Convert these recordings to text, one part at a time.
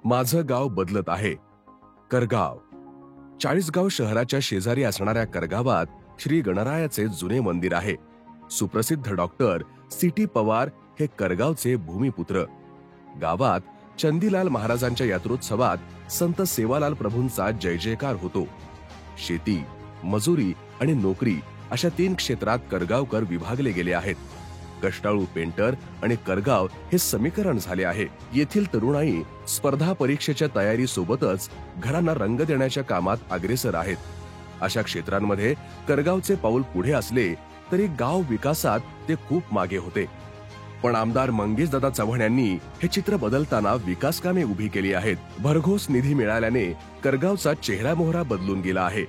माझं गाव बदलत आहे. करगाव. चाळीसगाव शहराच्या शेजारी असणाऱ्या करगावात श्री गणरायाचे जुने मंदिर आहे. सुप्रसिद्ध डॉक्टर सी.टी. पवार हे करगावचे भूमिपुत्र. गावात चंदीलाल महाराजांच्या यात्रोत्सवात संत सेवालाल प्रभूंचा जय जयकार होतो. शेती, मजुरी आणि नोकरी अशा 3 क्षेत्रात करगावकर विभागले गेले आहेत. कष्टाळू पेंटर आणि करगाव हे समीकरण झाले आहे. येथील तरुणाई स्पर्धा परीक्षेच्या तयारी सोबतच घरांना रंग देण्याच्या कामात अग्रेसर आहेत. अशा क्षेत्रांमध्ये करगावचे पाऊल पुढे असले तरी गाव विकासात ते खूप मागे होते. पण आमदार मंगेशदादा चव्हाण यांनी हे चित्र बदलताना विकास कामे उभी केली आहेत. भरघोस निधी मिळाल्याने करगावचा चेहरा मोहरा बदलून गेला आहे.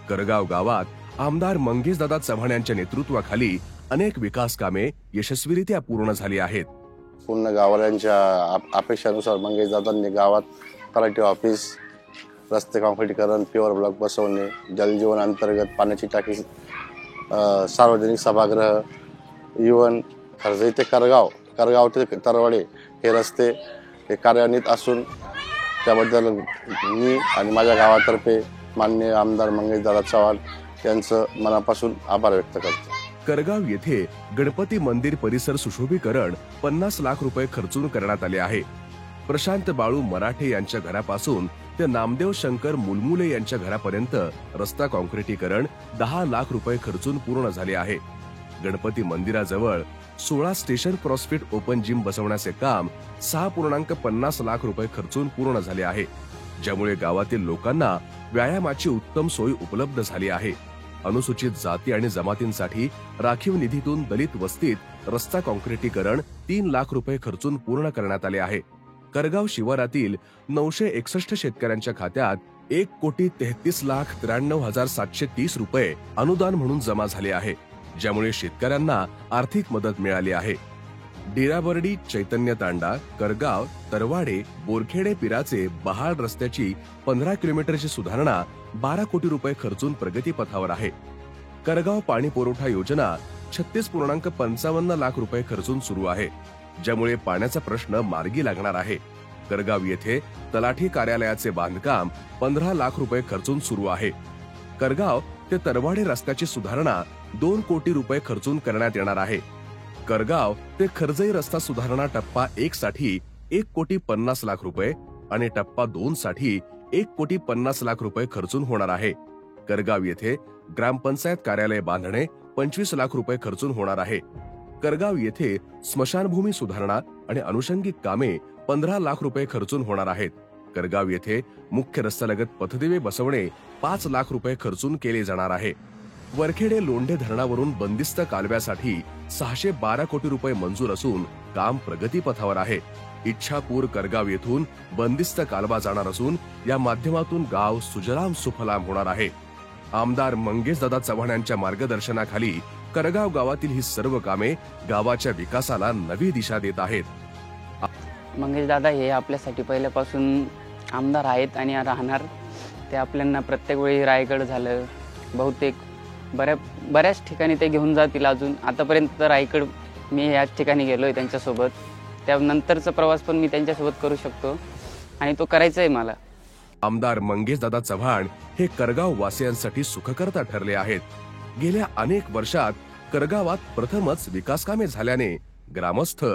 करगाव गावात आमदार मंगेशदादा चव्हाण यांच्या नेतृत्वाखाली अनेक विकास कामे यशस्वीरित्या पूर्ण झाली आहेत. पूर्ण गाववाल्यांच्या अपेक्षानुसार मंगेशदादांनी गावात तलाठी ऑफिस, रस्ते काँक्रिटीकरण, प्युअर ब्लॉक बसवणे, जलजीवन अंतर्गत पाण्याची टाकी, सार्वजनिक सभागृह, इवन खर्जई ते करगाव ते तरवाडे हे रस्ते हे कार्यान्वित असून त्याबद्दल मी आणि माझ्या गावातर्फे माननीय आमदार मंगेशदादा चव्हाण यांचं मनापासून आभार व्यक्त करतो. करगाव येथे गणपती मंदिर परिसर सुशोभीकरण 50 लाख रुपये खर्चून करण्यात आले आहे. प्रशांत बाळू मराठे यांच्या घरापासून ते नामदेव शंकर मुलमुले यांच्या घरापर्यंत रस्ता काँक्रिटीकरण 10 लाख रुपये खर्चून पूर्ण झाले आहे. गणपती मंदिराजवळ 16 स्टेशन क्रॉसफिट ओपन जिम बसवण्याचे काम 6.50 लाख रुपये खर्चून पूर्ण झाले आहे, ज्यामुळे गावातील लोकांना व्यायामाची उत्तम सोय उपलब्ध झाली आहे. अनुसूचित जाती आणि जमातींसाठी राखीव निधीतून दलित वस्तीत रस्ता काँक्रिटीकरण 3 लाख रुपये खर्चून पूर्ण करण्यात आले आहे. करगाव शिवारातील 961 शेतकऱ्यांच्या खात्यात 1,33,93,730 रुपये अनुदान म्हणून जमा झाले आहे, ज्यामुळे शेतकऱ्यांना आर्थिक मदत मिळाली आहे. डेराबर्डी, चैतन्य तांडा, करगाव, तरवाडे, बोरखेडे पिराचे बहाळ रस्त्याची 15 किलोमीटरची सुधारणा 12 कोटी रुपये खर्चून प्रगतीपथावर आहे. करगाव पाणी पुरवठा योजना 36.55 लाख रुपये खर्चून सुरू आहे, ज्यामुळे पाण्याचा प्रश्न मार्गी लागणार आहे. करगाव येथे तलाठी कार्यालयाचे बांधकाम 15 लाख रुपये खर्चून सुरू आहे. करगाव ते तरवाडे रस्त्याची सुधारणा 2 कोटी रुपये खर्चून करण्यात येणार आहे. करगाव ते खर्जई रस्ता सुधारणा टप्पा 1 साठी 1,50,00,000 रुपये आणि टप्पा 2 साठी 1,50,00,000 रुपये खर्चून होणार आहे. करगाव येथे ग्रामपंचायत कार्यालय बांधणे 25 लाख रुपये खर्चून होणार आहे. करगाव येथे स्मशानभूमी सुधारणा आणि अनुषंगिक कामे 15 लाख रुपये खर्चून होणार आहेत. करगाव येथे मुख्य रस्त्यालगत पथदिवे बसवणे 5 लाख रुपये खर्चून केले जाणार आहे. वरखेडे लोंढे धरणावरून बंदिस्त कालव्यासाठी 612 कोटी रुपये मंजूर असून काम प्रगतीपथावर आहे. इच्छापूर करगाव येथून बंदिस्त कालवा जाणार असून या माध्यमातून गाव सुजलाम सुफलाम होणार आहे. आमदार मंगेशदादा चव्हाण यांच्या मार्गदर्शनाखाली करगाव गावातील ही सर्व कामे गावाच्या विकासाला नवी दिशा देत आहेत. मंगेशदादा हे आपल्यासाठी पहिल्यापासून आमदार आहेत आणि राहणार. ते आपल्याला प्रत्येक वेळी रायगड झालं, बहुतेक बऱ्याच ठिकाणी ते घेऊन जातील. अजून आतापर्यंत रायगड मी याच ठिकाणी गेलोय त्यांच्यासोबत. त्यानंतरचा प्रवास पण मी त्यांच्यासोबत करू शकतो आणि तो करायचा आहे मला. आमदार मंगेशदादा चव्हाण हे करगाव वासियांसाठी सुखकर्ता ठरले आहेत. गेल्या अनेक वर्षात करगावात प्रथमच विकास कामे झाल्याने ग्रामस्थ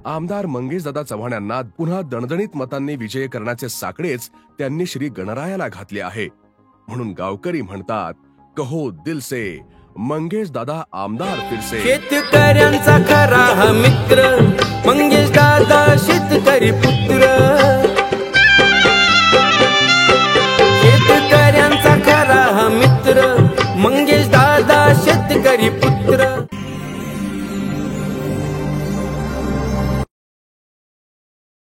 आमदार मंगेशदादा चव्हाण यांना पुन्हा दणदणीत मतांनी विजय करण्याचे साकडेच त्यांनी श्री गणरायाला घातले आहे. म्हणून गावकरी म्हणतात, कहो दिल से मंगेशदादा आमदार फिरसे. शेतकऱ्यांचा खरा हा मित्र मंगेशदादा शेतकरी पुत्र. शेतकऱ्यांचा खरा हा मित्र मंगेशदादा शेतकरी पुत्र.